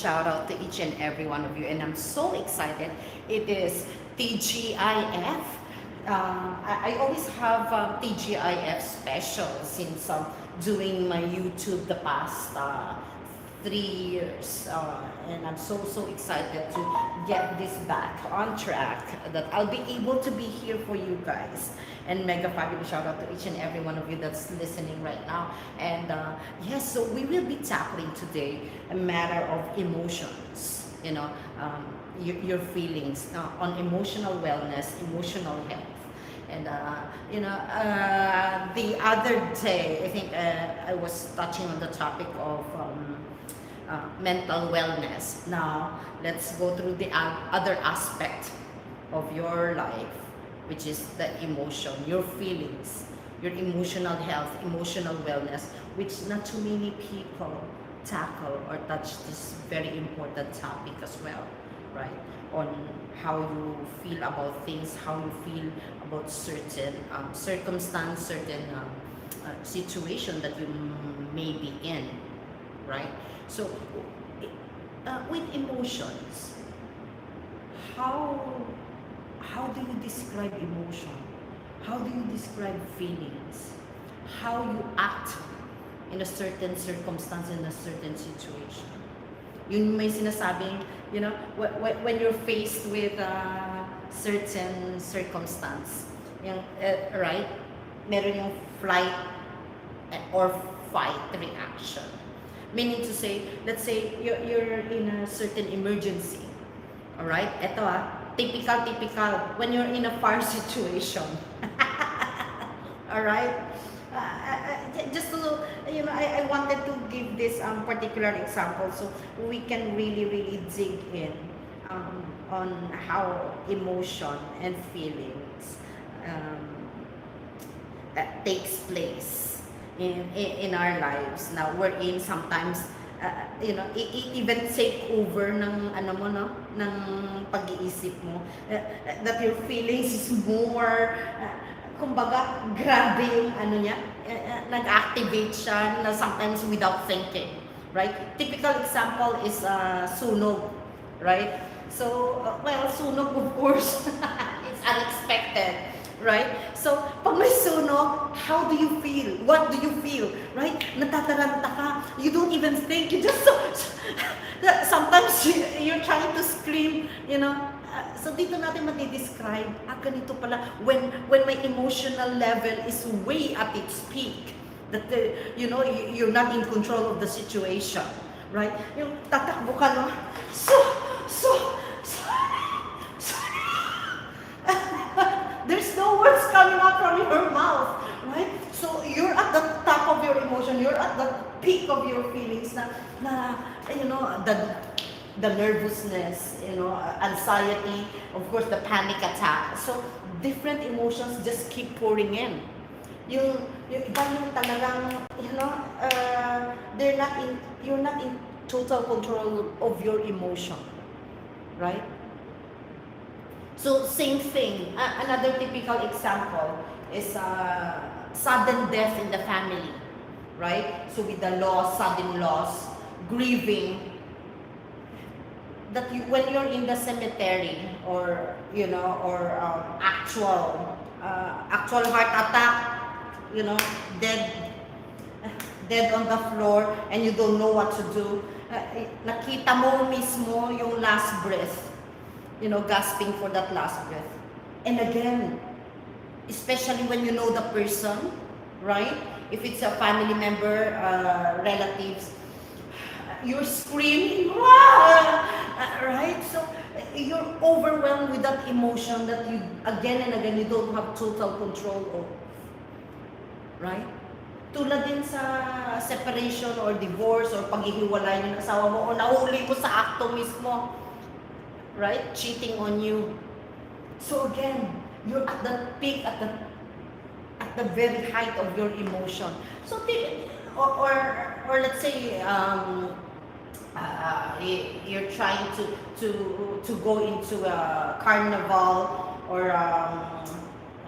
shout out to each and every one of you, and I'm so excited. It is TGIF. I always have TGIF specials since doing my YouTube the past 3 years, and I'm so excited to get this back on track, that I'll be able to be here for you guys. And mega fabulous shout out to each and every one of you that's listening right now. And yes, so we will be tackling today a matter of emotions, your feelings on emotional wellness, emotional health. And the other day, I think I was touching on the topic of mental wellness. Now, let's go through the other aspect of your life, which is the emotion, your feelings, your emotional health, emotional wellness, which not too many people tackle or touch this very important topic as well, right? On how you feel about things, how you feel about certain circumstance, certain situation that you may be in, right? So, with emotions, how do you describe emotion? How do you describe feelings? How you act in a certain circumstance, in a certain situation? Yun may sinasabing, when you're faced with a certain circumstance, right? Meron yung flight or fight reaction. Meaning to say, let's say you're in a certain emergency. All right? Ito typical when you're in a fire situation. All right? Just to, I wanted to give this particular example so we can really dig in on how emotion and feelings takes place in our lives. Now, we're in sometimes even take over ng ng pag-iisip mo, that your feelings is more kumbaga grabe yung niya, nag-activate siya na sometimes without thinking, right? Typical example is sunog, right? So sunog, of course, it's unexpected, right? So, pag may sunog, how do you feel? What do you feel? Right? Natataranta ka. You don't even think. You just sometimes you're trying to scream, So, dito natin mati-describe, ganito pala, when my emotional level is way at its peak, that, you're not in control of the situation, right? Yung tatakbo ka, no? There's no words coming out from your mouth, right? So you're at the top of your emotion, you're at the peak of your feelings na the nervousness, anxiety, of course the panic attack. So different emotions just keep pouring in. Yung talagang, you're not in total control of your emotion, right? So, same thing. Another typical example is sudden death in the family, right? So, with the loss, sudden loss, grieving, that when you're in the cemetery or actual heart attack, dead on the floor, and you don't know what to do, nakita mo mismo yung last breath. Gasping for that last breath. And again, especially when you know the person, right? If it's a family member, relatives, you're screaming, right? So you're overwhelmed with that emotion that you, again and again, you don't have total control of, right? Tulad din sa separation or divorce or paghihiwalay ng asawa mo o nahuli mo sa akto mismo, right? Cheating on you. So again, you're at the peak, at the very height of your emotion. So or let's say you're trying to go into a carnival or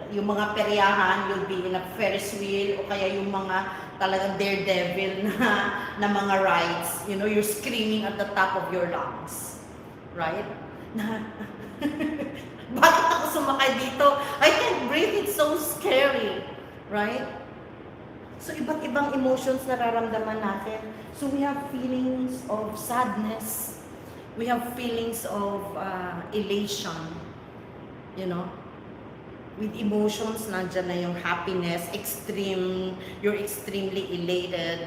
yung mga peryahan, you'll be in a Ferris wheel, o kaya yung mga talagang daredevil na mga rides. You know, you're screaming at the top of your lungs. Right? Na, bakit ako sumakay dito? I can't breathe, it's so scary. Right? So, iba't ibang emotions nararamdaman natin. So, we have feelings of sadness. We have feelings of elation. You know? With emotions, nandyan na yung happiness, you're extremely elated,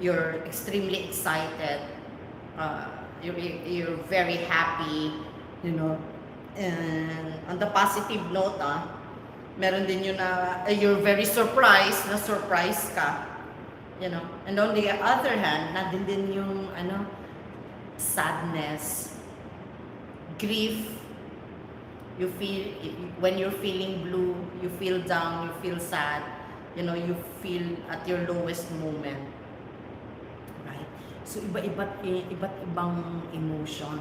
you're extremely excited, you're very happy, you know. And on the positive note, meron din yun na you're very surprised, na surprise ka, you know. And on the other hand, nandun din yung sadness, grief. You feel, when you're feeling blue, you feel down, you feel sad, you know, you feel at your lowest moment. Right? So, iba't ibang emotion.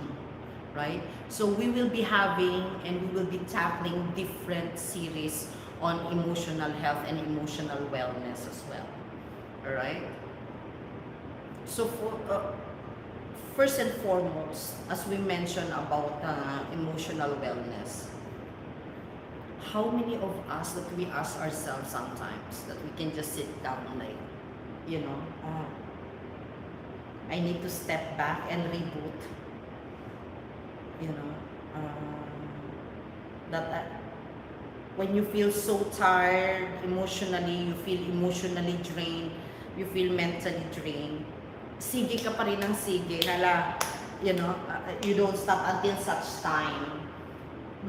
Right? So, we will be having and we will be tackling different series on emotional health and emotional wellness as well. Alright? So, first and foremost, as we mentioned about emotional wellness, how many of us that we ask ourselves sometimes that we can just sit down like, you know, I need to step back and reboot, you know, when you feel so tired emotionally, you feel emotionally drained, you feel mentally drained, sige ka pa rin ng sige, hala, you know, you don't stop until such time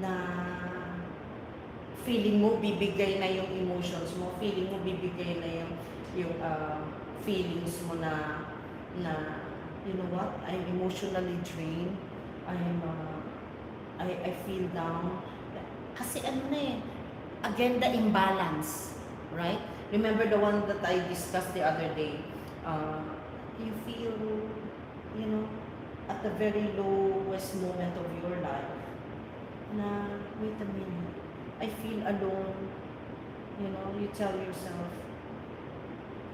na feeling mo bibigay na yung emotions mo, feeling mo bibigay na yung feelings mo na you know what, I'm emotionally drained, I feel down. Kasi ano na eh, again, the imbalance, right? Remember the one that I discussed the other day, you feel, you know, at the very lowest moment of your life, na, wait a minute, I feel alone, you know, you tell yourself,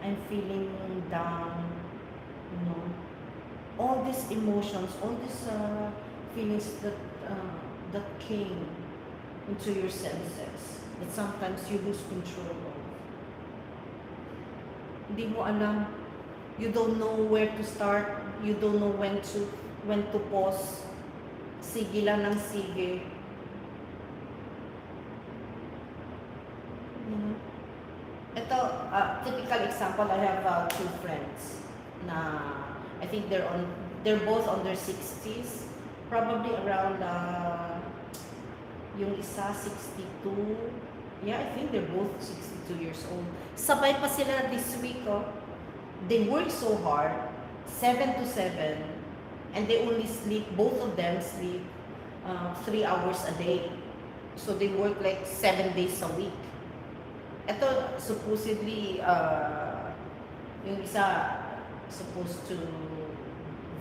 I'm feeling down, you know, all these emotions, all these feelings that came into your senses, that sometimes you lose control of. Hindi mo alam, you don't know where to start, you don't know when to pause, sige lang ng sige. Ito, typical example, I have two friends na I think they're both on their 60s, probably around yung isa 62. Yeah, I think they're both 62 years old. Sabay pa sila this week, oh. They work so hard, 7 to 7, and they only sleep, both of them sleep 3 hours a day. So they work like 7 days a week. Ito, supposedly, yung isa supposed to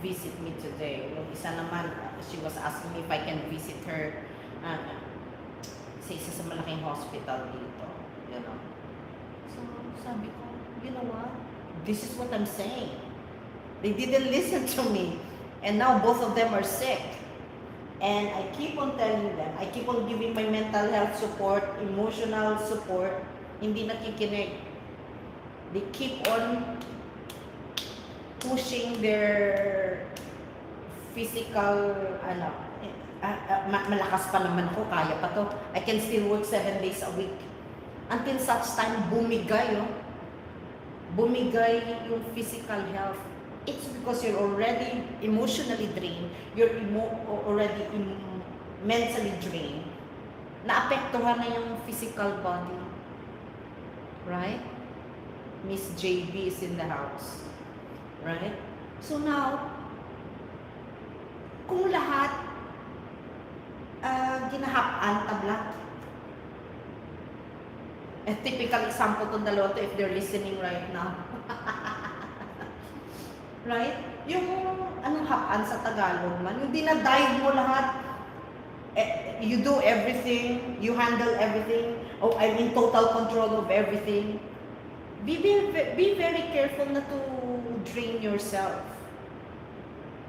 visit me today. Yung isa naman, she was asking me if I can visit her sa isa sa malaking hospital dito. You know? So, sabi ko, you know what? This is what I'm saying. They didn't listen to me. And now both of them are sick. And I keep on telling them, I keep on giving my mental health support, emotional support, hindi nakikinig. They keep on pushing their physical, malakas pa naman ako, kaya pa to. I can still work 7 days a week. Until such time, bumigay yung physical health. It's because you're already emotionally drained, you're already mentally drained, naapektuhan na yung physical body. Right? Miss JB is in the house. Right? So now, kung lahat ginahap-an tablat, a typical example itong dalawa to if they're listening right now. Right? Yung anong hap-an sa Tagalog man, yung dinadive mo lahat, you do everything, you handle everything, oh, I'm in total control of everything. Be very careful not to drain yourself.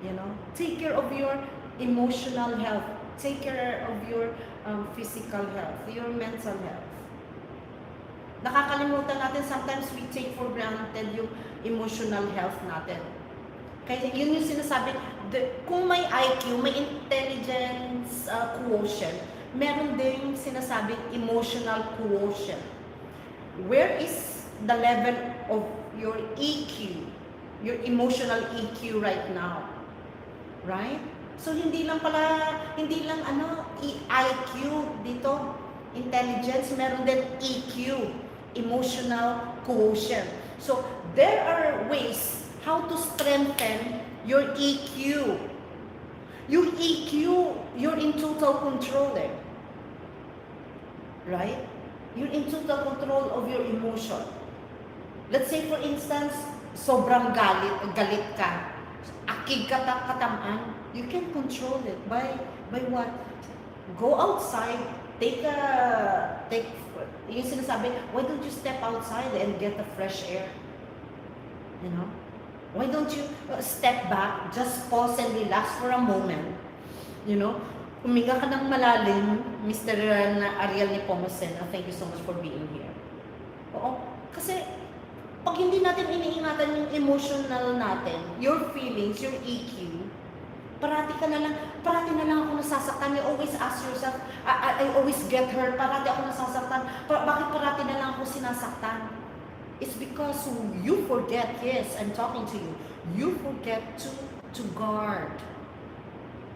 You know, take care of your emotional health. Take care of your physical health, your mental health. Nakakalimutan natin, sometimes we take for granted yung emotional health natin. Kaya yun yung sinasabi, kung may IQ, may intelligence quotient, meron din sinasabing emotional quotient. Where is the level of your EQ, your emotional EQ right now? Right? So hindi lang IQ dito, intelligence, meron din EQ, emotional quotient. So there are ways how to strengthen your EQ. Your EQ, you're in total control there. Right? You're in total control of your emotion. Let's say for instance, sobrang galit ka, akig ka katamaan, you can control it by what? Go outside, take yung sinasabi, why don't you step outside and get the fresh air? You know? Why don't you step back, just pause and relax for a moment? You know? Huminga ka ng malalim, Mr. Ariel Nepomuceno, thank you so much for being here. Oo, kasi pag hindi natin iniingatan yung emotional natin, your feelings, your EQ, parati na lang ako nasasaktan. You always ask yourself, I always get hurt, parati ako nasasaktan. Bakit parati na lang ako sinasaktan? It's because you forget, yes, I'm talking to you, you forget to guard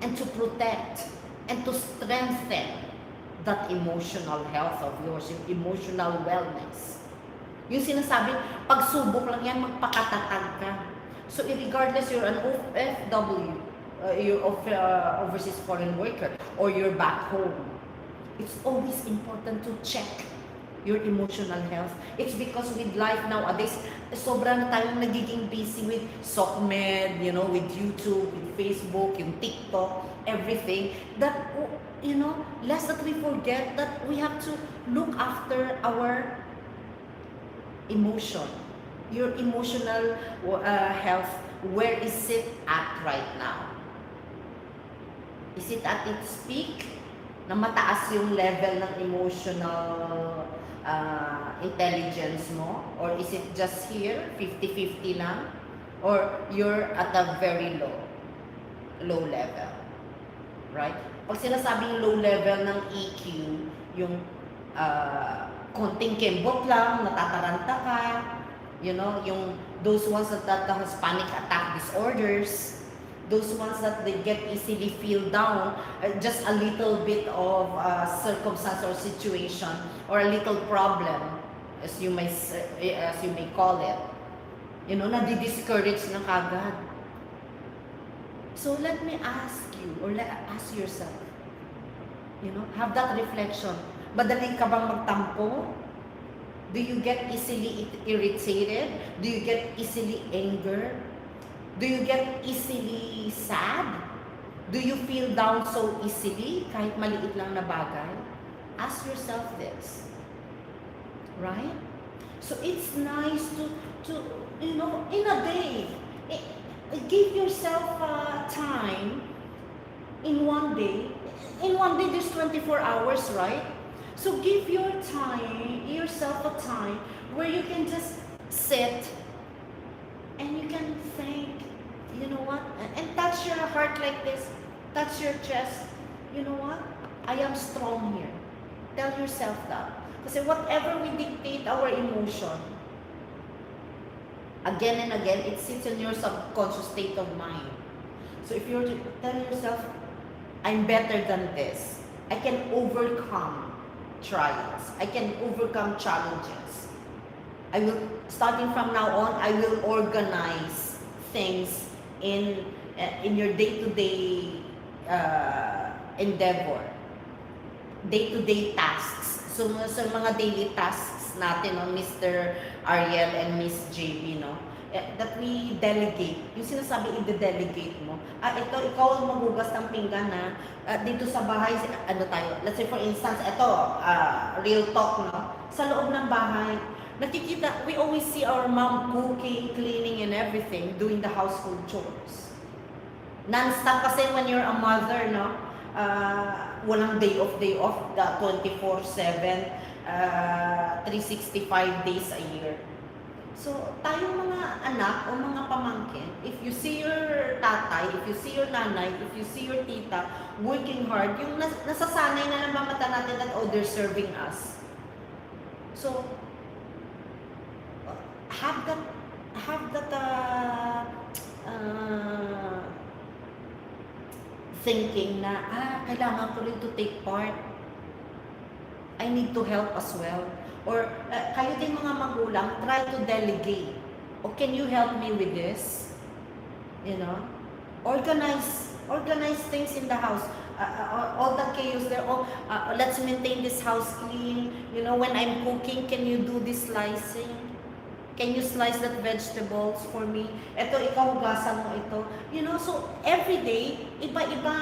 and to protect and to strengthen that emotional health of yours, yung emotional wellness. Yung sinasabi, pagsubok lang yan, magpakatatag ka. So regardless you're an OFW, you're overseas foreign worker, or you're back home, it's always important to check your emotional health. It's because with life nowadays, sobrang tayong nagiging busy with SOCMED, you know, with YouTube, with Facebook, yung TikTok, everything, that, you know, lest that we forget that we have to look after our emotion, your emotional health. Where is it at right now? Is it at its peak? Na mataas yung level ng emotional intelligence mo? Or is it just here, 50-50 lang? Or you're at a very low level? Right? Pag sinasabing low level ng EQ, yung konting kembot lang, natataranta ka, you know, yung those ones that has panic attack disorders, those ones that they get easily feel down, just a little bit of circumstance or situation or a little problem, as you may call it, you know, nadi-discourage na kagad. So let me ask you, or ask yourself, you know, have that reflection. Madali ka bang magtampo? Do you get easily irritated? Do you get easily angered? Do you get easily sad? Do you feel down so easily kahit maliit lang na bagay? Ask yourself this. Right? So it's nice to you know, in a day, give yourself time in one day. In one day, there's 24 hours, right? So give yourself a time where you can just sit and you can think, you know what, and touch your heart like this, touch your chest, you know what, I am strong here. Tell yourself that. Kasi whatever we dictate our emotion, again and again, it sits in your subconscious state of mind. So if you're to tell yourself, I'm better than this, I can overcome trials, I can overcome challenges. I will, starting from now on, I will organize things in your day-to-day endeavor, day-to-day tasks. So sa mga daily tasks natin, no, Mr. Ariel and Miss JB, no, that we delegate. Yung sinasabi, i-delegate mo. Ikaw ang maghugas ng pinggan na dito sa bahay, ano tayo, let's say for instance, real talk, no? Sa loob ng bahay, nakikita, we always see our mom cooking, cleaning, and everything, doing the household chores. Non-stop kasi when you're a mother, no? Walang day off, the 24/7, 365 days a year. So, tayong mga anak o mga pamangkin, if you see your tatay, if you see your nanay, if you see your tita working hard, yung nasasanay na ng mga mata natin that, oh, they're serving us. So, have that thinking na, kailangan ko rin to take part. I need to help as well. Or kayo din mga magulang, try to delegate. O can you help me with this? You know? Organize things in the house. All the chaos there. Let's maintain this house clean. You know, when I'm cooking, can you do this slicing? Can you slice that vegetables for me? Ito, ikaw hugasan mo ito. You know, so every day, iba-iba,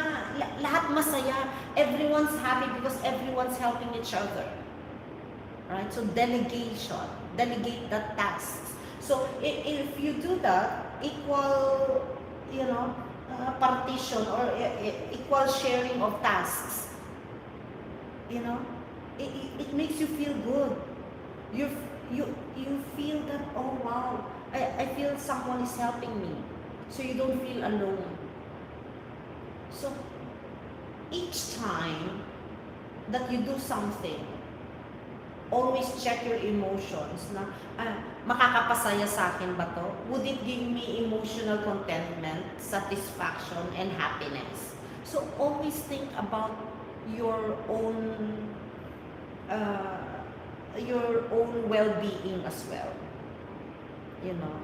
lahat masaya. Everyone's happy because everyone's helping each other. Right? So delegation, delegate the tasks. So if you do that, equal, you know, partition or equal sharing of tasks, you know, it makes you feel good. You feel that, oh wow, I feel someone is helping me. So you don't feel alone. So each time that you do something, always check your emotions na, makakapasaya sa akin ba to? Would it give me emotional contentment, satisfaction, and happiness? So always think about your own well-being as well. You know?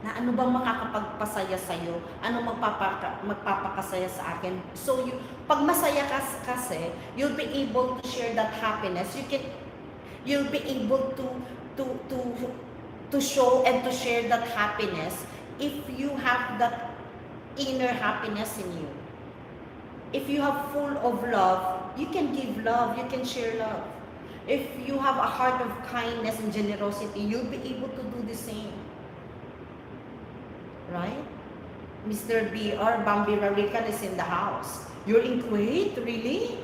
Na ano bang makakapagpasaya sa'yo? Ano magpapakasaya sa akin? So, pag masaya ka kasi, you'll be able to share that happiness. You'll be able to show and to share that happiness if you have that inner happiness in you. If you have full of love, you can give love, you can share love. If you have a heart of kindness and generosity, you'll be able to do the same. Right? Mr. B.R. Bambi Rarican is in the house. You're in Kuwait? Really?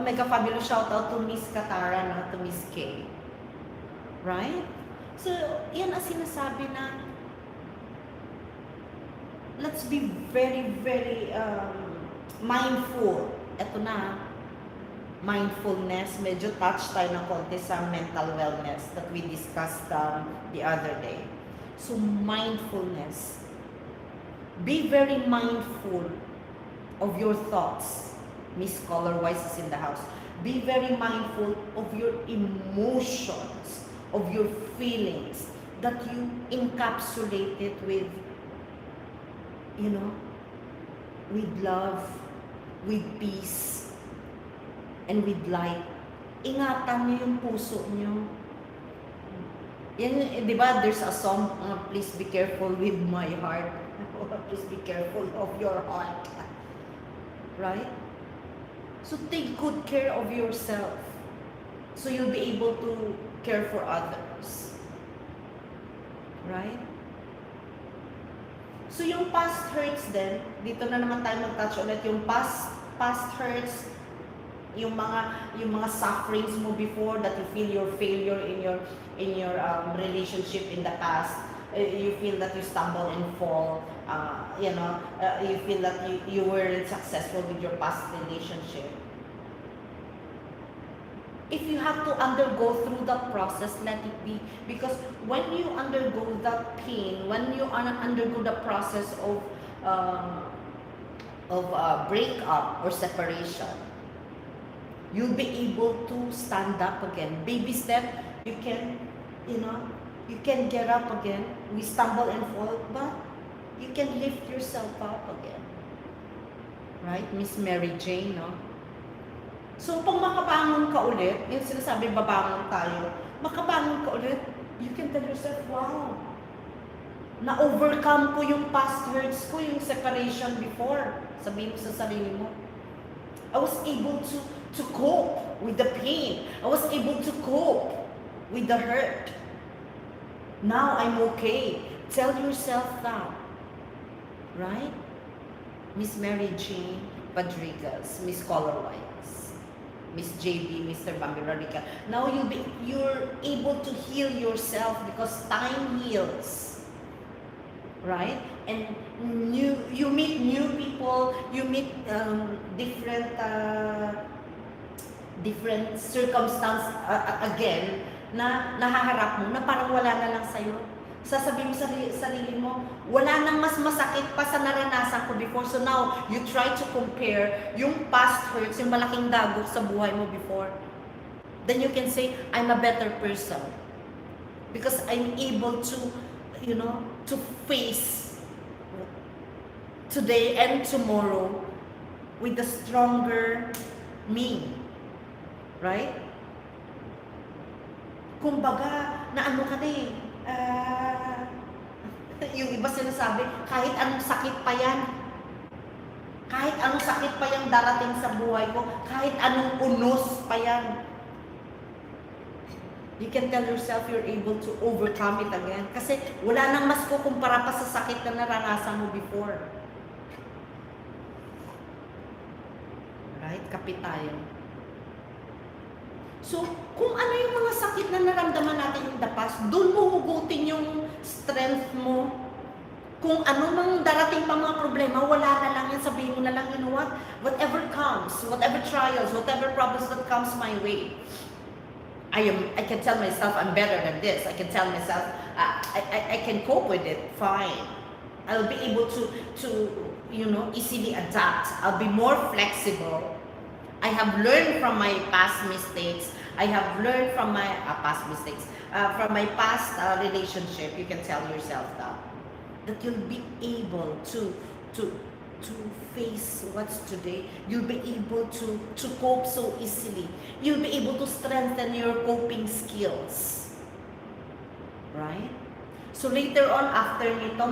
Mega fabulous shout out to Miss Katara, no? To Miss K. Right? So, yan ang sinasabi na let's be very, very mindful. Ito na, mindfulness. Medyo touch tayo ng konti sa mental wellness that we discussed the other day. So, mindfulness. Be very mindful of your thoughts. Miss Color Wise is in the house. Be very mindful of your emotions, of your feelings, that you encapsulate it with, you know, with love, with peace, and with light. Ingatan niyo yung puso niyo. Yan, di ba, there's a song, please be careful with my heart. Please be careful of your heart. Right? So take good care of yourself. So you'll be able to care for others. Right? So yung past hurts din, dito na naman tayo mag-touch ulit, yung past hurts, yung mga sufferings mo before that you feel your failure in your relationship in the past, you feel that you stumble and fall, you know, you feel that you weren't successful with your past relationship. If you have to undergo through that process, let it be. Because when you undergo that pain, when you undergo the process of breakup or separation, you'll be able to stand up again. Baby step, you can, you know, you can get up again. We stumble and fall, but you can lift yourself up again. Right? Miss Mary Jane, no? So, pag makabangon ka ulit, yung sinasabi, babangon tayo, makabangon ka ulit, you can tell yourself, wow, na-overcome ko yung past hurts ko, yung separation before. Sabihin mo sa sarili mo, I was able to cope with the pain. I was able to cope with the hurt. Now I'm okay. Tell yourself that. Right? Miss Mary Jane Rodriguez, Miss Colorwise, Miss JB, Mr. Bambi Radical. Now you're able to heal yourself because time heals. Right? And you meet new people, you meet different circumstance again na nahaharap mo na parang wala na lang sa'yo. Sasabihin mo sa sarili mo, wala nang mas masakit pa sa naranasan ko before. So now, you try to compare yung past hurts, yung malaking dagok sa buhay mo before. Then you can say, I'm a better person. Because I'm able to, to face today and tomorrow with a stronger me. Right? Kumbaga, na ano ka na eh, yung iba sinasabi, kahit anong sakit pa yan, kahit anong sakit pa yung darating sa buhay ko, kahit anong unos pa yan, you can tell yourself you're able to overcome it again. Kasi wala nang mas kukumpara pa sa sakit na naranasan mo before. Right? Kapit tayo. So, kung ano yung mga sakit na naramdaman natin in the past, doon mo hugutin yung strength mo. Kung ano mang darating pa mga problema, wala na lang yan. Sabihin mo na lang, you know what? Whatever comes, whatever trials, whatever problems that comes my way, I can tell myself I'm better than this. I can tell myself I can cope with it. Fine. I'll be able to easily adapt. I'll be more flexible. I have learned from my past mistakes. I have learned from my from my past relationship. You can tell yourself that you'll be able to face what's today. You'll be able to cope so easily. You'll be able to strengthen your coping skills. Right? So later on, after nito,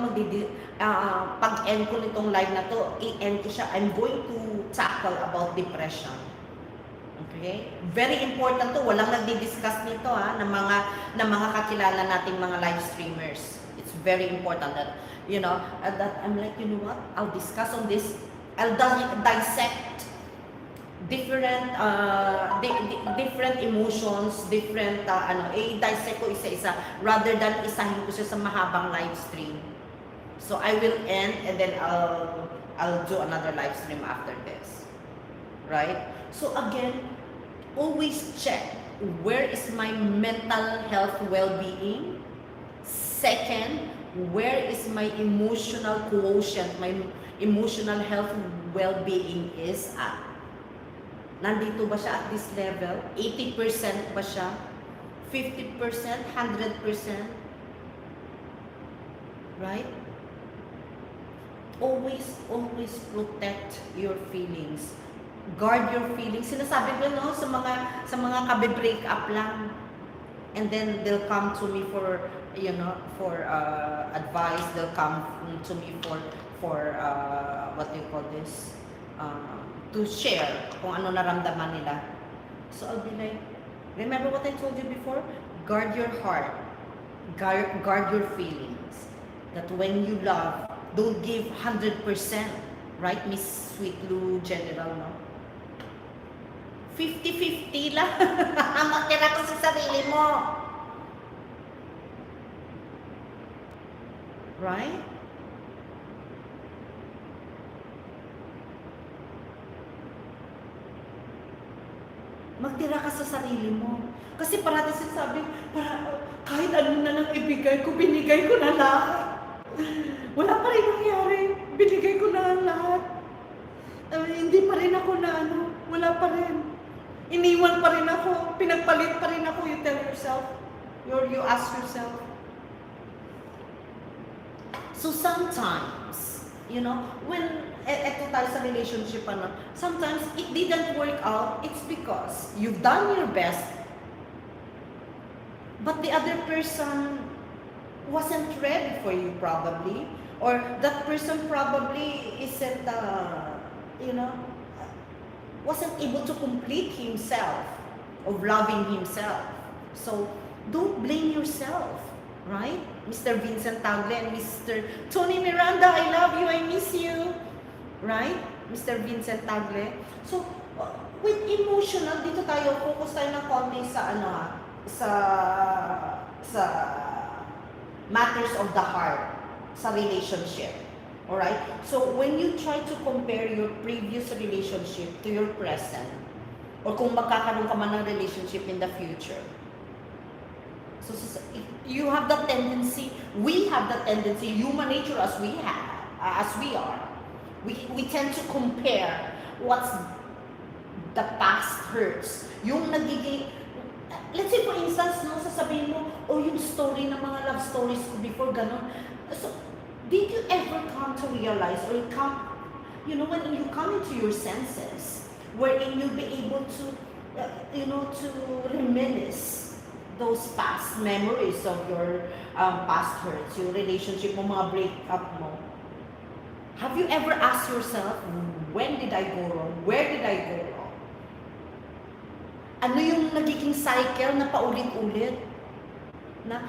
pag-end ko nitong live na to, i-end ko siya, I'm going to tackle about depression. Okay? Very important to. Walang nagdi-discuss nito ng mga kakilala nating mga live streamers. It's very important that, that I'm like, you know what? I'll discuss on this. I'll dissect different different emotions, different i-dissect ko isa-isa rather than isahin ko siya sa mahabang live stream. So I will end and then I'll do another live stream after this. Right? So again, always check where is my mental health well-being. Second, where is my emotional quotient, my emotional health well-being is at. Nandito ba siya at this level? 80% ba siya? 50%? 100%? Right? Always protect your feelings. Guard your feelings. Sinasabi ko sa mga kabe-break up lang. And then they'll come to me for advice. They'll come to me for what do you call this? To share kung ano naramdaman nila. So I'll be like, remember what I told you before? Guard your heart. Guard your feelings. That when you love, don't give 100%. Right, Miss Sweet Lou General, no? 50-50 lang. Magtira ko sa sarili mo. Right? Magtira ka sa sarili mo. Kasi parati sinasabi, kahit ano na lang ibigay ko, binigay ko na lahat. Wala pa rin nangyari. Binigay ko na lahat. Hindi pa rin ako wala pa rin. Iniwan pa rin ako. Pinagpalit pa rin ako. You tell yourself. You ask yourself. So sometimes, when eto tayo sa relationship, sometimes it didn't work out. It's because you've done your best, but the other person wasn't ready for you probably, or that person probably isn't, wasn't able to complete himself. of loving himself. So, don't blame yourself, right? Mr. Vincent Tagle and Mr. Tony Miranda, I love you, I miss you, right? Mr. Vincent Tagle. So, with emotional, dito tayo, focus tayo ng konti sa sa matters of the heart, sa relationship. Alright? So, when you try to compare your previous relationship to your present, or kung magkakaroon ka man ng relationship in the future, so you have the tendency, we have the tendency, human nature as we are, we tend to compare what's the past hurts. Yung nagiging, let's say for instance, no, sasabihin mo, yung story ng mga love stories ko before, gano'n. So, did you ever come to realize, or when you come into your senses, wherein you'll be able to, to reminisce those past memories of your past hurts, yung relationship mo, mga breakup mo. Have you ever asked yourself, when did I go wrong? Where did I go wrong? Ano yung nagiging cycle na paulit-ulit? Na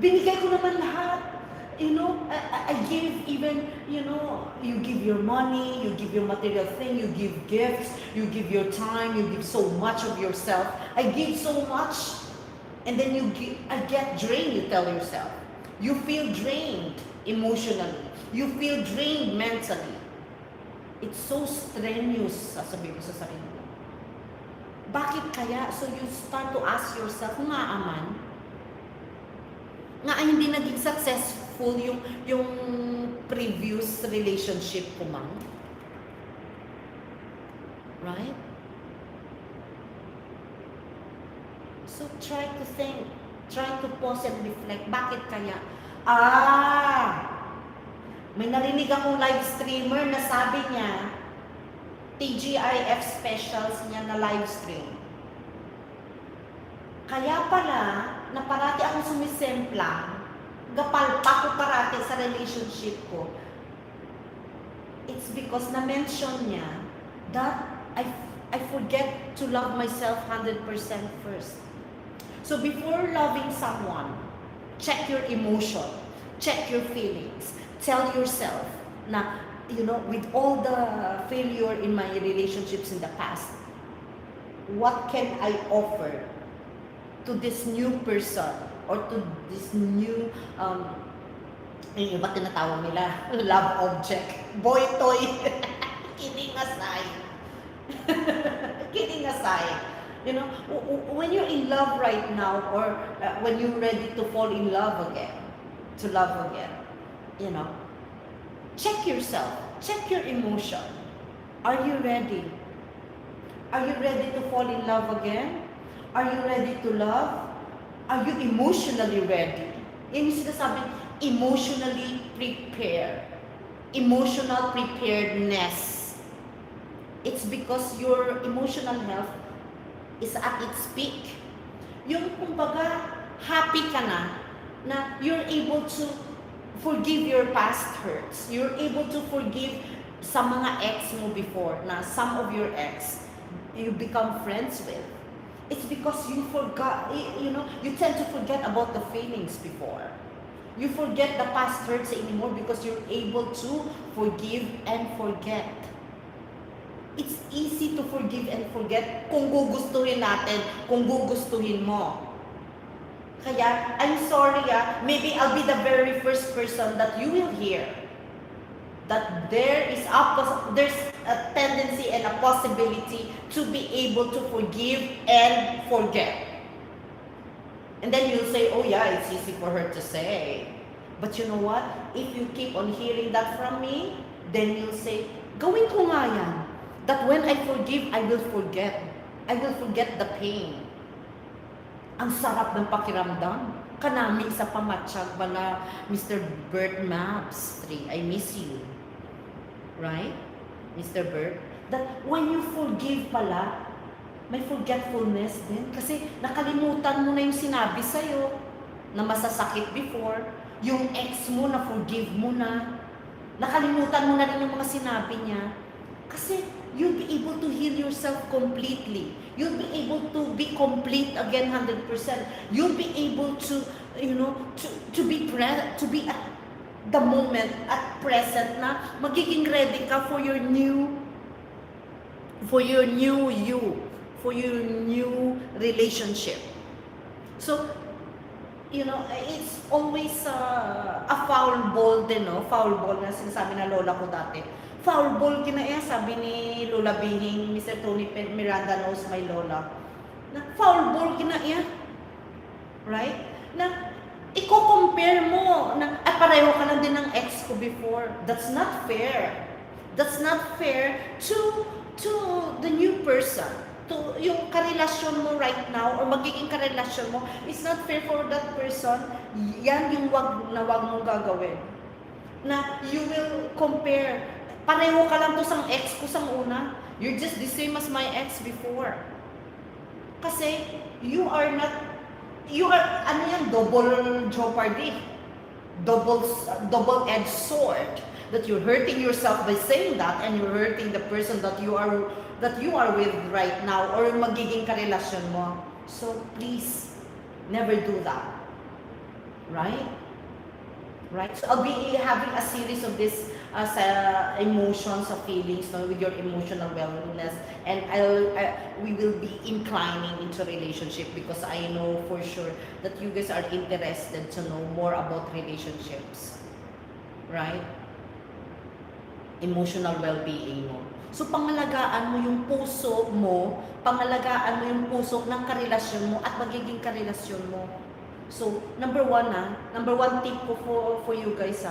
binigay ko naman lahat. I give even, you give your money, you give your material thing, you give gifts, you give your time, you give so much of yourself. I give so much. And then I get drained, you tell yourself. You feel drained emotionally. You feel drained mentally. It's so strenuous, sasabihin ko sa sarili mo. Bakit kaya? So you start to ask yourself, nga hindi naging successful yung previous relationship ko man. Right? So try to think, try to pause and reflect. Bakit kaya? May narinig akong live streamer na sabi niya, TGIF specials niya na live stream. Kaya pala, na parati akong sumisemplang, gapalpa ko parati sa relationship ko, it's because na-mention niya that I forget to love myself 100% first. So before loving someone, check your emotion, check your feelings, tell yourself na, with all the failure in my relationships in the past, what can I offer to this new person or to this new ba tinatawag nila? Love object. Boy toy. Kidding aside. Kidding aside. When you're in love right now, or when you're ready to fall in love again, to love again, check yourself. Check your emotion. Are you ready? Are you ready to fall in love again? Are you ready to love? Are you emotionally ready? Yan yung sinasabi, emotionally prepared. Emotional preparedness. It's because your emotional health is at its peak. Yung kumbaga, happy ka na you're able to forgive your past hurts. You're able to forgive sa mga ex mo before, na some of your ex, you become friends with. It's because you forgot, you tend to forget about the feelings before. You forget the past hurts anymore because you're able to forgive and forget. It's easy to forgive and forget kung gugustuhin natin, kung gugustuhin mo. Kaya, I'm sorry, maybe I'll be the very first person that you will hear that there's a tendency and a possibility to be able to forgive and forget. And then you'll say, oh yeah, it's easy for her to say. But you know what? If you keep on hearing that from me, then you'll say, gawin ko nga yan. That when I forgive, I will forget. I will forget the pain. Ang sarap ng pakiramdam. Kanami sa pamatsyag bala, Mr. Bert Maps 3, I miss you. Right? Mr. Bert? That when you forgive pala, may forgetfulness din. Kasi nakalimutan mo na yung sinabi sa'yo na masasakit before. Yung ex mo na forgive mo na. Nakalimutan mo na rin yung mga sinabi niya. Kasi you'll be able to heal yourself completely. You'll be able to be complete again 100%. You'll be able to, to be at the moment, at present na magiging ready ka for your new you, for your new relationship. So, it's always a foul ball din, no? Foul ball na sinasabi na lola ko dati. Foul ball kinaya, sabi ni Lola Bihing, Mr. Tony Miranda knows my lola. Na foul ball kinaya. Right? Na i-compare mo na pareho ka lang din ng ex ko before. That's not fair. That's not fair to the new person. To yung karelasyon mo right now or magiging karelasyon mo, it's not fair for that person. Yan yung wag mong gagawin. Na you will compare. Pareho ka lang to sang ex ko sang una. You're just the same as my ex before. Kasi you are ano yan, double jeopardy. Double-edged sword. That you're hurting yourself by saying that, and you're hurting the person that you are with right now or magiging karelasyon mo. So please never do that. Right? So I'll be having a series of this emotions, of feelings, with your emotional wellness, and we will be inclining into relationship because I know for sure that you guys are interested to know more about relationships. Right? Emotional well-being mo. So, pangalagaan mo yung puso mo, pangalagaan mo yung puso ng karelasyon mo at magiging karelasyon mo. So, number one tip ko for you guys,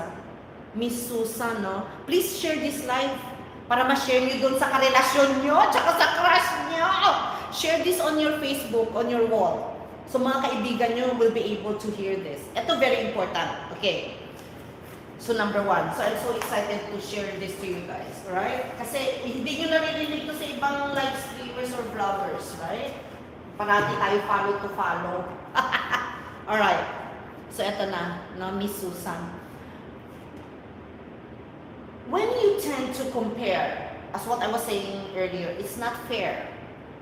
Miss Susan, please share this live para ma-share nyo dun sa karelasyon nyo, tsaka sa crush nyo. Share this on your Facebook, on your wall. So, mga kaibigan nyo will be able to hear this. Ito, very important. Okay. So, number one. So, I'm so excited to share this to you guys. Alright? Kasi, hindi nyo naririnig to sa ibang live streamers or vloggers. Right? Parati tayo follow to follow. Alright. So, eto na, Miss Susan. When you tend to compare, as what I was saying earlier, it's not fair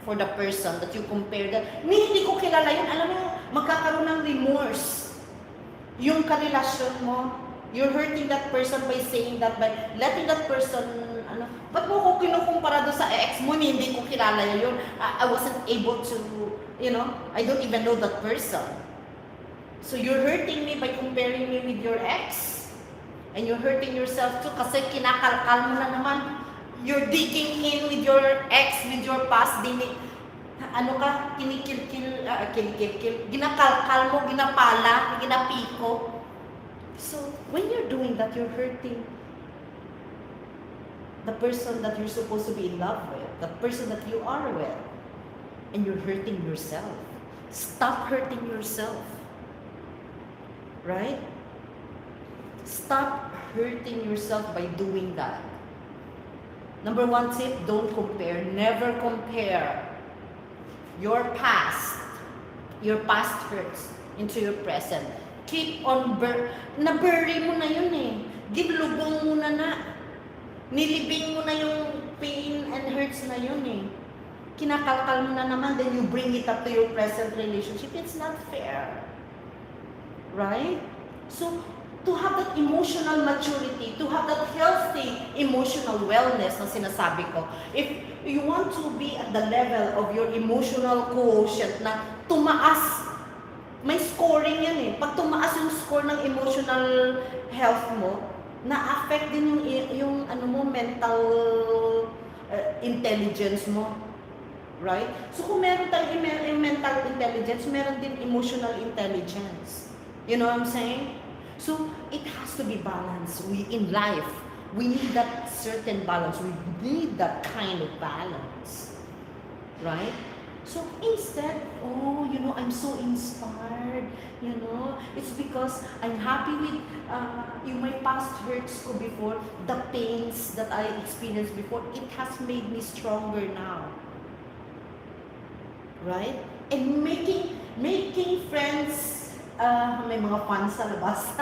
for the person that you compare that, hindi ko kilala yun. Alam mo, magkakaroon ng remorse. Yung karelasyon mo, you're hurting that person by saying that, by letting that person, ba't mo ko kinukumpara doon sa ex mo, hindi ko kilala yun. I wasn't able to, I don't even know that person. So you're hurting me by comparing me with your ex. And you're hurting yourself too kasi kinakalkal mo na naman. You're digging in with your ex, with your past, kinikil, ginakalkal mo, ginapala, ginapiko. So, when you're doing that, you're hurting the person that you're supposed to be in love with, the person that you are with, and you're hurting yourself. Stop hurting yourself. Right? Stop hurting yourself by doing that. Number one tip, don't compare. Never compare your past hurts into your present. Keep on na-bury mo na yun eh. Ginlubong mo na. Nilibing mo na yung pain and hurts na yun eh. Kinakalkal mo na naman, then you bring it up to your present relationship. It's not fair. Right? So, to have that emotional maturity, to have that healthy emotional wellness na sinasabi ko, if you want to be at the level of your emotional quotient na tumaas, may scoring yan eh. Pag tumaas yung score ng emotional health mo, na-affect din yung mental intelligence mo. Right? So kung meron tayong mental intelligence, meron din emotional intelligence. You know what I'm saying? So, it has to be balanced. In life, we need that certain balance. We need that kind of balance. Right? So, instead, I'm so inspired, it's because I'm happy with my past hurts ko before, the pains that I experienced before, it has made me stronger now. Right? And making friends, may mga fans sa labas.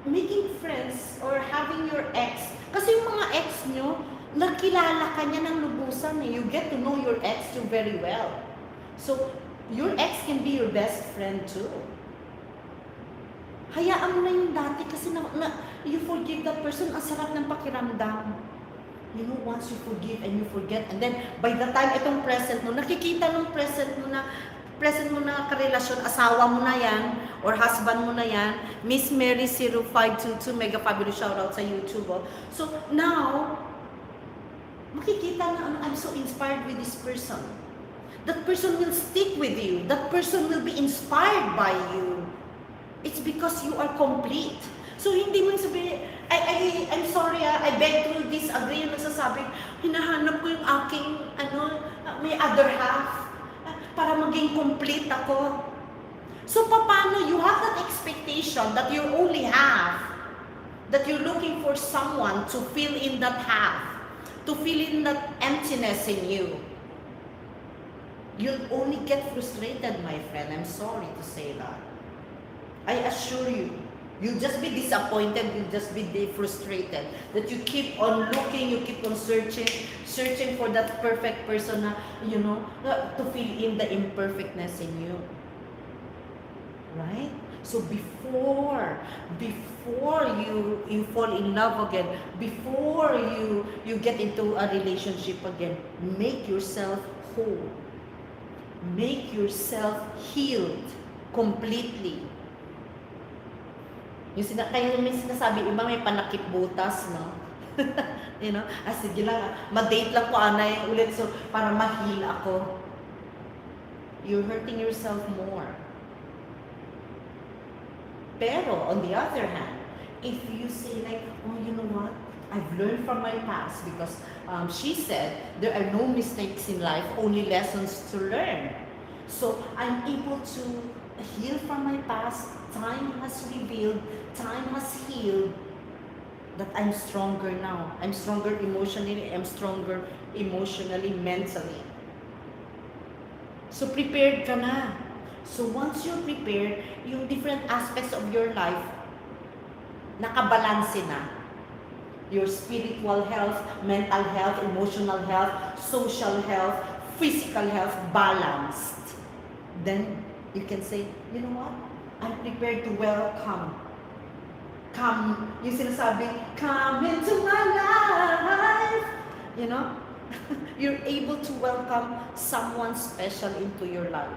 making friends or having your ex, kasi yung mga ex nyo, nakilala ka niya ng lubusan eh. You get to know your ex too very well. So, your ex can be your best friend too. Hayaan mo na yung dati kasi you forgive that person, ang sarap ng pakiramdam. You know, once you forgive and you forget, and then by the time itong present mo, nakikita ng present mo na karelasyon, asawa mo na yan, or husband mo na yan, Miss Mary 0522, mega fabulous shoutout sa YouTube. Oh. So now, makikita na, I'm so inspired with this person. That person will stick with you. That person will be inspired by you. It's because you are complete. So, hindi mo yung sabihin, I'm sorry, I beg to disagree yung nagsasabi, hinahanap ko yung aking, may other half, para maging complete ako. So, paano you have that expectation that you only have, that you're looking for someone to fill in that half, to fill in that emptiness in you. You'll only get frustrated, my friend. I'm sorry to say that. I assure you, you'll just be disappointed, you'll just be frustrated. That you keep on looking, you keep on searching for that perfect person na, to fill in the imperfectness in you. Right? So before you fall in love again, before you get into a relationship again, make yourself whole. Make yourself healed completely. Kaya may sinasabi, iba may panakip butas, no? Sige lang, ma-date lang ko anay ulit so para ma-heal ako. You're hurting yourself more. Pero, on the other hand, if you say like, oh, you know what? I've learned from my past because she said, there are no mistakes in life, only lessons to learn. So, I'm able to heal from my past. Time has revealed, time has healed that I'm stronger now. I'm stronger emotionally, I'm stronger emotionally, mentally. So prepared ka na. So once you're prepared, yung different aspects of your life, nakabalanse na. Your spiritual health, mental health, emotional health, social health, physical health, balanced. Then you can say, you know what? I'm prepared to welcome. Come, yung sinasabi, come into my life. You're able to welcome someone special into your life.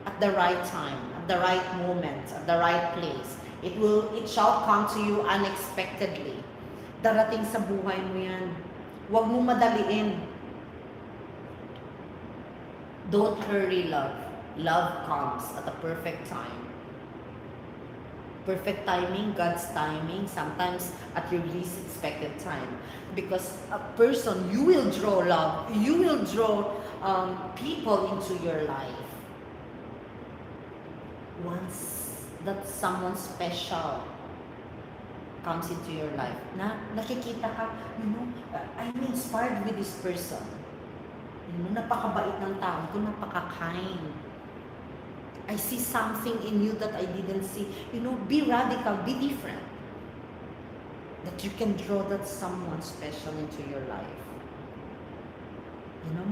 At the right time, at the right moment, at the right place. It shall come to you unexpectedly. Darating sa buhay mo yan. Huwag mo madaliin. Don't hurry, love. Love comes at the perfect time. Perfect timing, God's timing, sometimes at your least expected time. Because a person, you will draw love, you will draw people into your life. Once that someone special comes into your life, nakikita ka, I'm inspired with this person. Napakabait ng tao ko, napaka-kind. I see something in you that I didn't see. Be radical, be different. That you can draw that someone special into your life.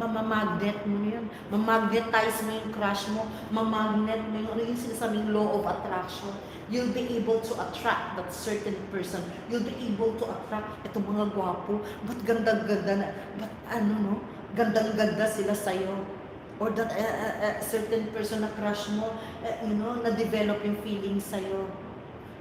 Mamamagnet mo yun. Mamagnetize mo yung crush mo. Mamagnet mo yung sinasabing law of attraction. You'll be able to attract that certain person. You'll be able to attract itong mga gwapo. Ba't ganda-ganda na? Ba't gandang-ganda sila sa'yo? Or that certain person na crush mo, na-develop yung feelings sa'yo.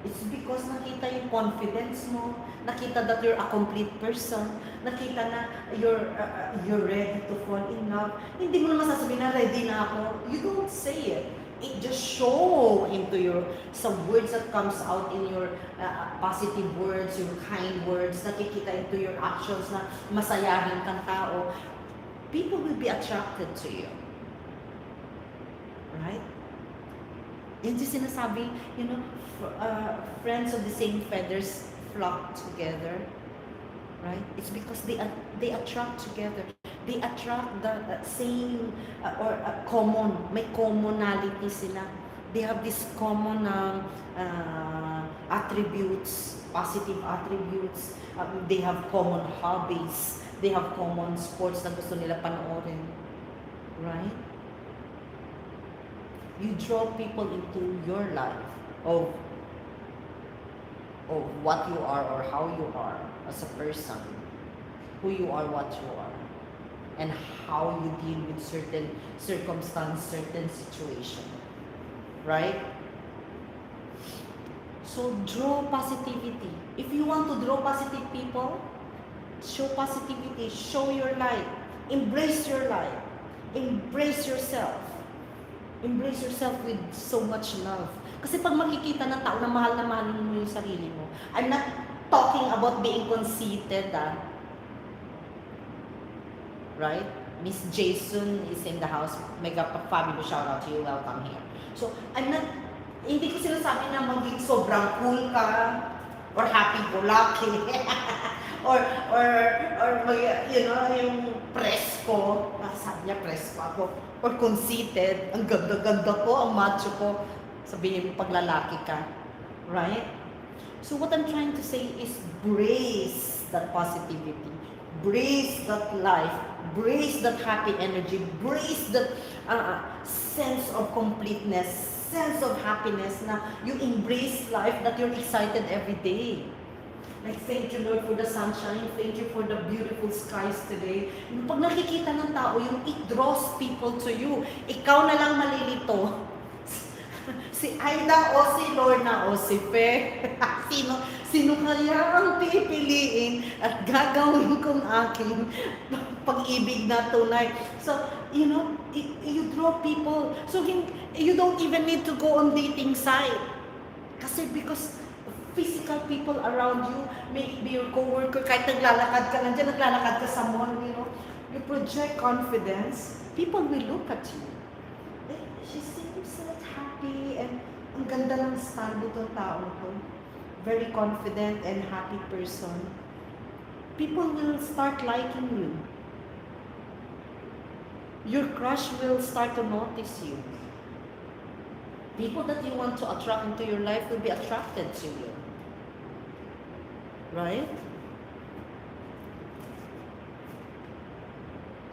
It's because nakita yung confidence mo, nakita that you're a complete person, nakita na you're ready to fall in love. Hindi mo naman sasabihin na ready na ako. You don't say it. It just show into some words that comes out in your positive words, your kind words, nakikita into your actions na masayahin kang tao. People will be attracted to you. Right? Yan yung sinasabi, friends of the same feathers flock together. Right? It's because they attract together. They attract the same or common. May commonality sila. they have this common attributes, positive attributes. They have common hobbies. They have common sports na gusto nila panoorin. Right? You draw people into your life of what you are or how you are as a person, who you are, what you are, and how you deal with certain circumstance, certain situation, right? So draw positivity. If you want to draw positive people, show positivity, show your light, embrace your light, embrace yourself. Embrace yourself with so much love. Kasi pag makikita ng tao na mahal mo yung sarili mo, I'm not talking about being conceited, right? Miss Jason is in the house. Mega fabulous shout out to you. Welcome here. So, I'm not, hindi ko sinasabi na maging sobrang cool ka or happy-go-lucky or you know, yung presko, sabi niya presko ako, or conceited, ang ganda-ganda ko, ang macho ko, sabihin mo pag lalaki ka, right? So what I'm trying to say is brace that positivity, brace that life, brace that happy energy, brace that sense of completeness, sense of happiness na you embrace life, that you're excited every day. Like, thank you, Lord, for the sunshine. Thank you for the beautiful skies today. Pag nakikita ng tao, yung it draws people to you. Ikaw na lang malilito. Si Aida o si Lorna o si Fe. Sino kaya ang pipiliin at gagawin kong aking pag-ibig na tunay. So, you know, you draw people. So, you don't even need to go on dating site. Kasi because physical people around you, maybe your co-worker, kahit naglalakad ka, nandiyan naglalakad ka sa mall, you know, you project confidence, people will look at you. She seems like happy and ang ganda ng style nito tao to. Very confident and happy person. People will start liking you. Your crush will start to notice you. People that you want to attract into your life will be attracted to you. Right?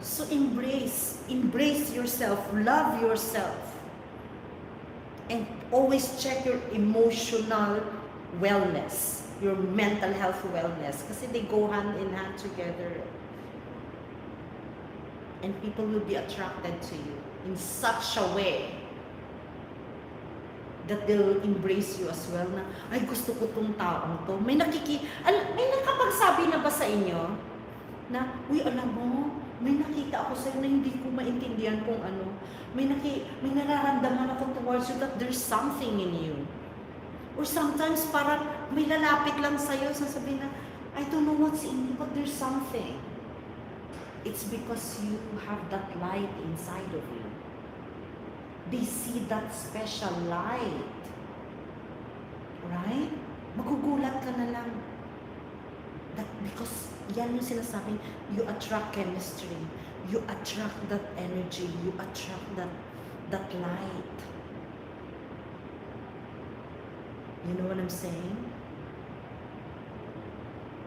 So embrace yourself, love yourself, and always check your emotional wellness, your mental health wellness, kasi they go hand in hand together. And people will be attracted to you in such a way that they'll embrace you as well na, ay, gusto ko tong taong to. May nakapagsabi na ba sa inyo na, uy, alam mo, may nakita ako sa'yo na hindi ko maintindihan kung ano. May nararamdaman ako towards you that there's something in you. Or sometimes parang may lalapit lang sa'yo, sasabihin na, I don't know what's in you, but there's something. It's because you have that light inside of you. They see that special light. Right? Magugulat ka na lang. That because yan yung sinasabi, you attract chemistry. You attract that energy. You attract that light. You know what I'm saying?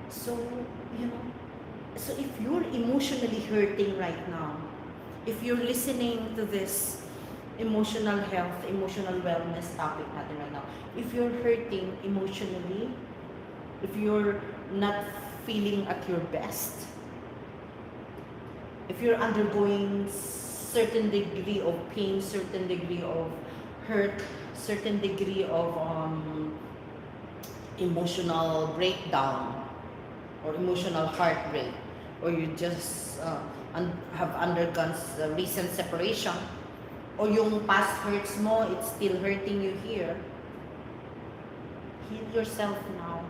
So, you know, so if you're emotionally hurting right now, if you're listening to this emotional health, emotional wellness topic natin right now. If you're hurting emotionally, if you're not feeling at your best, if you're undergoing certain degree of pain, certain degree of hurt, certain degree of emotional breakdown or emotional heartbreak, or you just have undergone recent separation, o yung past hurts mo, it's still hurting you here, heal yourself now.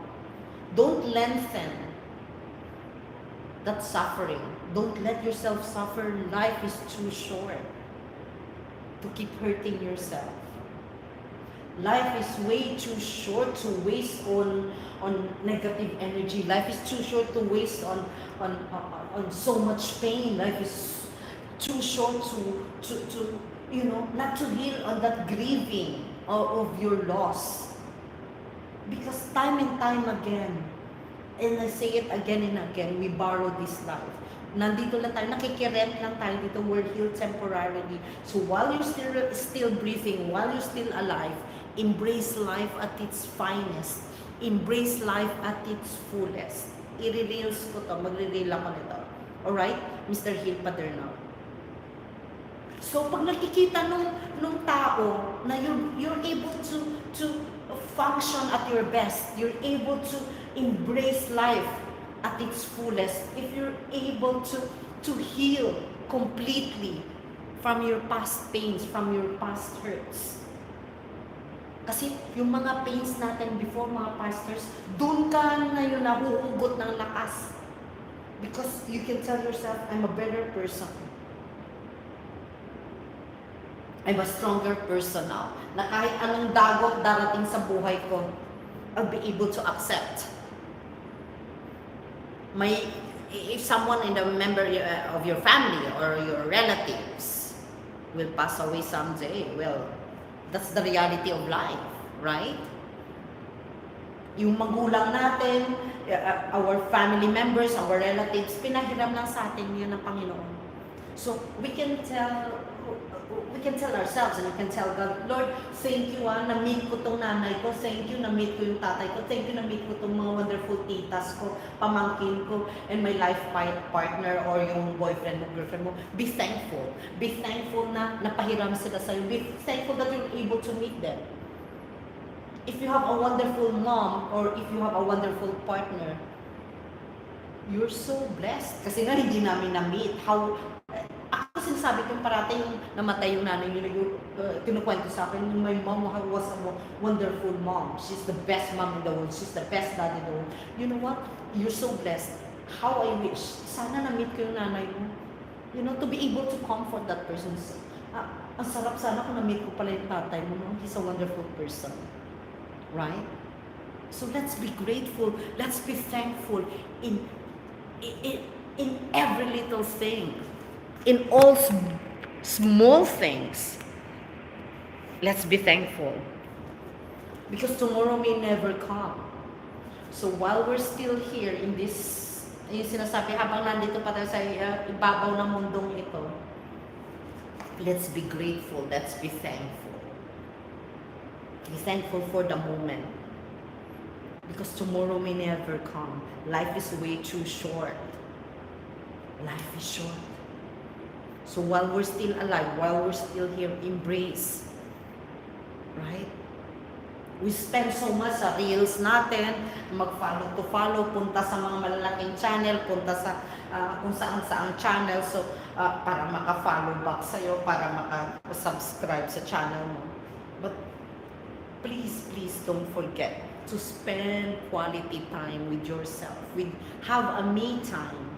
Don't lengthen that suffering. Don't let yourself suffer. Life is too short to keep hurting yourself. Life is way too short to waste on negative energy. Life is too short to waste on so much pain. Life is too short to you know, not to heal on that grieving. of your loss. Because time and time again, and I say it again and again, we borrow this life. Nandito lang tayo, nakikirent lang tayo dito, we're healed temporarily. So while you're still breathing, while you're still alive, embrace life at its finest. Embrace life at its fullest. I-reels ko to, magre-reel ako nito. Alright? Mr. Hill Padernal. So pag nakikita nung tao na you're able to function at your best, you're able to embrace life at its fullest, if you're able to heal completely from your past pains, from your past hurts. Kasi yung mga pains natin before, mga pastors, doon ka ngayon nahuhugot ng lakas. Because you can tell yourself, I'm a better person. I'm a stronger person now. Na kahit anong dagok darating sa buhay ko, I'll be able to accept. If someone in the member of your family or your relatives will pass away someday, well, that's the reality of life, right? Yung magulang natin, our family members, our relatives, pinahiram lang sa atin yun ng Panginoon. So we can tell ourselves and we can tell God, Lord, thank you na-meet ko tong nanay ko, thank you na-meet ko yung tatay ko, thank you na-meet ko tong mga wonderful titas ko, pamangkin ko, and my life partner or yung boyfriend mo, girlfriend mo. Be thankful. Be thankful na napahiram sila sa'yo. Be thankful that you're able to meet them. If you have a wonderful mom or if you have a wonderful partner, you're so blessed. Kasi nga hindi namin na-meet. Ako sinasabi ko parati yung namatay yung nanay nyo, kinukwento sa akin, my mom was a wonderful mom. She's the best mom in the world. She's the best dad in the world. You know what? You're so blessed. How I wish. Sana na-meet ko yung nanay mo. You know, to be able to comfort that person. Ang sarap sana kung na-meet ko pala yung tatay mo. No? He's a wonderful person. Right? So let's be grateful. Let's be thankful in every little thing. In all small things. Let's be thankful. Because tomorrow may never come. So while we're still here in this, yung sinasabi, habang nandito pa tayo sa ibabaw ng mundong ito, let's be grateful. Let's be thankful. Be thankful for the moment. Because tomorrow may never come. Life is way too short. Life is short. So while we're still alive, while we're still here, embrace. Right? We spend so much sa reels natin, mag-follow to follow, punta sa mga malalaking channel, punta sa kung saan-saang channel, so para maka-follow back sa'yo, para maka-subscribe sa channel mo. But please don't forget to spend quality time with yourself. Have a me time.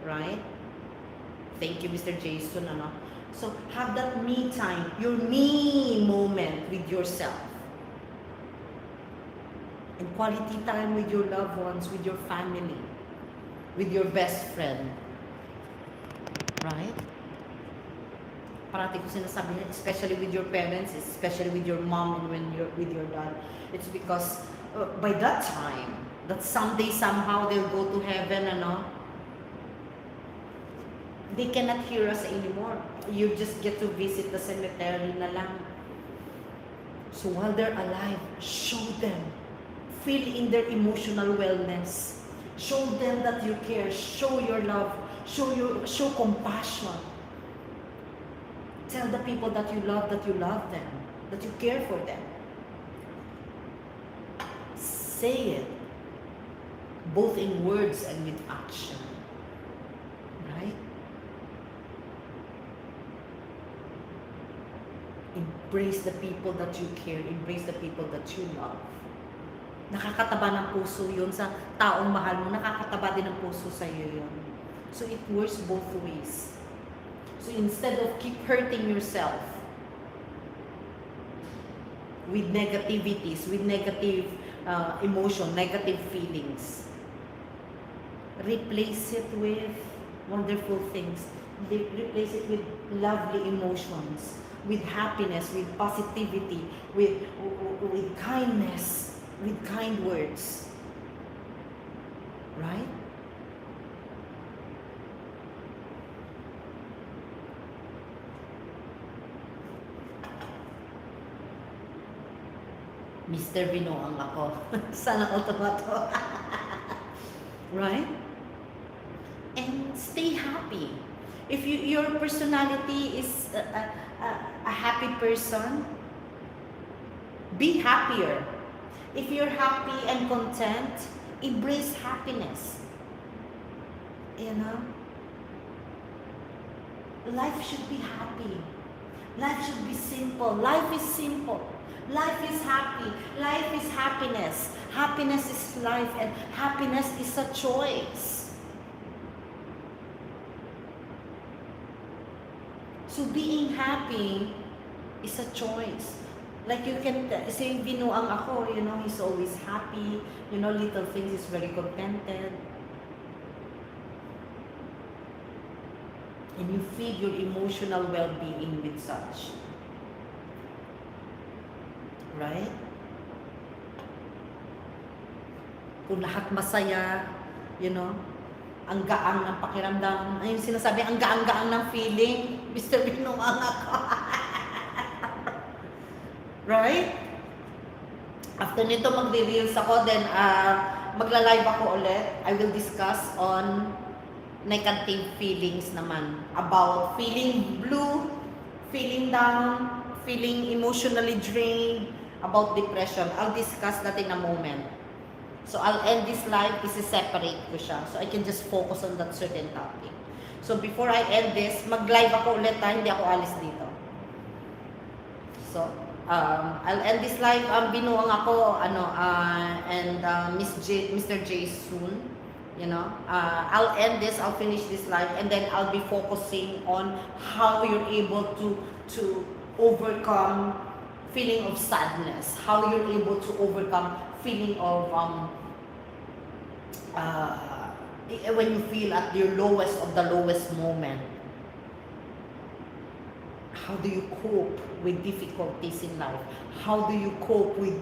Right? Thank you, Mr. Jason. So, have that me time, your me moment with yourself. And quality time with your loved ones, with your family, with your best friend. Right? Parati ko sinasabi, especially with your parents, especially with your mom and when you're with your dad. It's because by that time, that someday, somehow, they'll go to heaven, they cannot hear us anymore. You just get to visit the cemetery na lang. So while they're alive, show them. Feel in their emotional wellness. Show them that you care. Show your love. Show compassion. Tell the people that you love them. That you care for them. Say it. Both in words and with action. Right? Embrace the people that you care. Embrace the people that you love. Nakakataba ng puso yun sa taong mahal mo. Nakakataba din ng puso sa iyo yun. So it works both ways. So instead of keep hurting yourself with negativities, with negative emotion, negative feelings, replace it with wonderful things. Replace it with lovely emotions. with happiness, with positivity, with kindness, with kind words. Right? Mr. Binoang ako. Sana automato. Right? And stay happy. If your personality is a happy person, be happier. If you're happy and content, embrace happiness. You know? Life should be happy. Life should be simple. Life is simple. Life is happy. Life is happiness. Happiness is life, and happiness is a choice. So being happy is a choice. Like you can say, Binoang ako, you know, he's always happy. You know, little things, he's very contented. And you feed your emotional well-being with such. Right? Kung lahat masaya, you know, ang gaang ng pakiramdam, ayun sinasabi, ang gaang-gaang ng feeling, Mr. Binoang ako. Right? After nito magre-reels ako, then magla-live ako ulit. I will discuss on negative feelings naman, about feeling blue, feeling down, feeling emotionally drained, about depression. I'll discuss that in a moment. So I'll end this live, isi-separate ko siya. So I can just focus on that certain topic. So before I end this, mag-live ako ulit ha, hindi ako alis dito. So, I'll end this live. Binuang ako, and Mr. J soon. You know, I'll end this, I'll finish this live, and then I'll be focusing on how you're able to overcome feeling of sadness, how you're able to overcome feeling of when you feel at your lowest of the lowest moment. How do you cope with difficulties in life? How do you cope with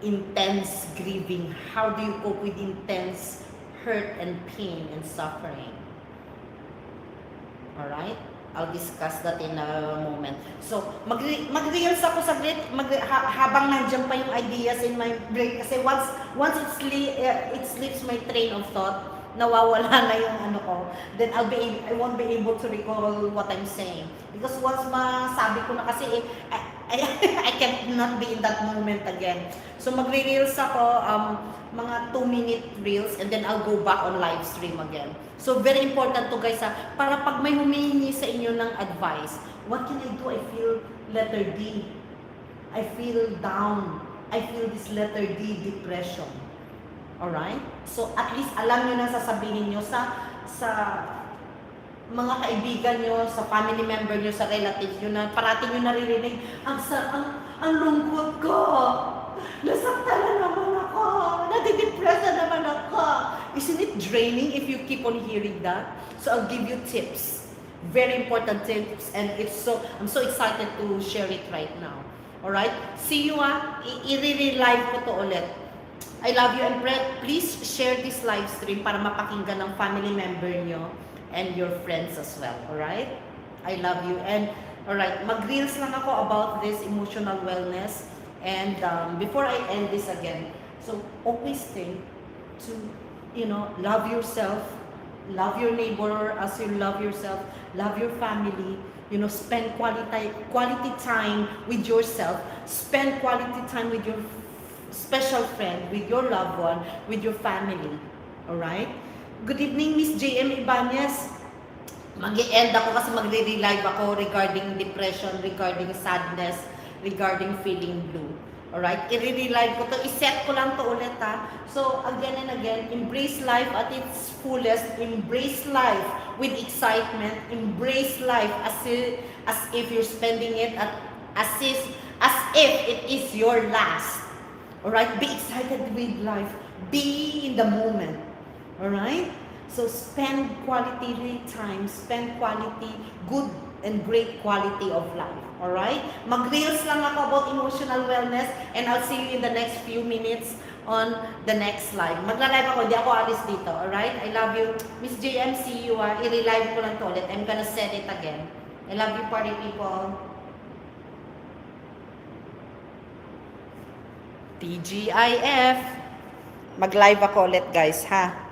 intense grieving? How do you cope with intense hurt and pain and suffering? Alright? I'll discuss that in a moment. So, mag-reels ako saglit habang nandiyan pa yung ideas in my brain. Kasi once it slips my train of thought, nawawala na yung ano ko, then I won't be able to recall what I'm saying. Because once masabi ko na kasi, I cannot be in that moment again. So, magre-reels ako, mga 2-minute reels, and then I'll go back on live stream again. So, very important to guys para pag may humihingi sa inyo ng advice, what can I do? I feel letter D. I feel down. I feel this letter D, depression. Alright? So, at least alam nyo na sasabihin nyo sa mga kaibigan nyo, sa family member nyo, sa relatives nyo na parating nyo naririnig, ang lungkot ko. Nasaktan na naman ako. Nadidepress na naman ako. Isn't it draining if you keep on hearing that? So I'll give you tips. Very important tips. And I'm so excited to share it right now. Alright? See you i-re-live ko to ulit. I love you, and please share this live stream para mapakinggan ng family member nyo and your friends as well. Alright? I love you. And alright, mag-reels lang ako about this emotional wellness. And before I end this again, so always think to, you know, love yourself, love your neighbor as you love yourself, love your family, you know, spend quality time with yourself, spend quality time with your special friend, with your loved one, with your family. Alright? Good evening, Miss JM Ibanez. Mag-e-end ako kasi magre-relive ako regarding depression, regarding sadness, regarding feeling blue. Alright? I-relive ko to. I-set ko lang to ulit ha. So, again and again, embrace life at its fullest. Embrace life with excitement. Embrace life as if you're spending it as if it is your last. Alright? Be excited with life. Be in the moment. Alright? So, spend quality time. Spend quality good and great quality of life. Alright? Mag-reels lang ako about emotional wellness and I'll see you in the next few minutes on the next live. Magla-live ako, hindi ako alis dito. Alright? I love you. Miss JM, see you. I-relive ko lang to ulit. I'm gonna send it again. I love you, party people. TGIF. Mag-live ako ulit, guys, ha?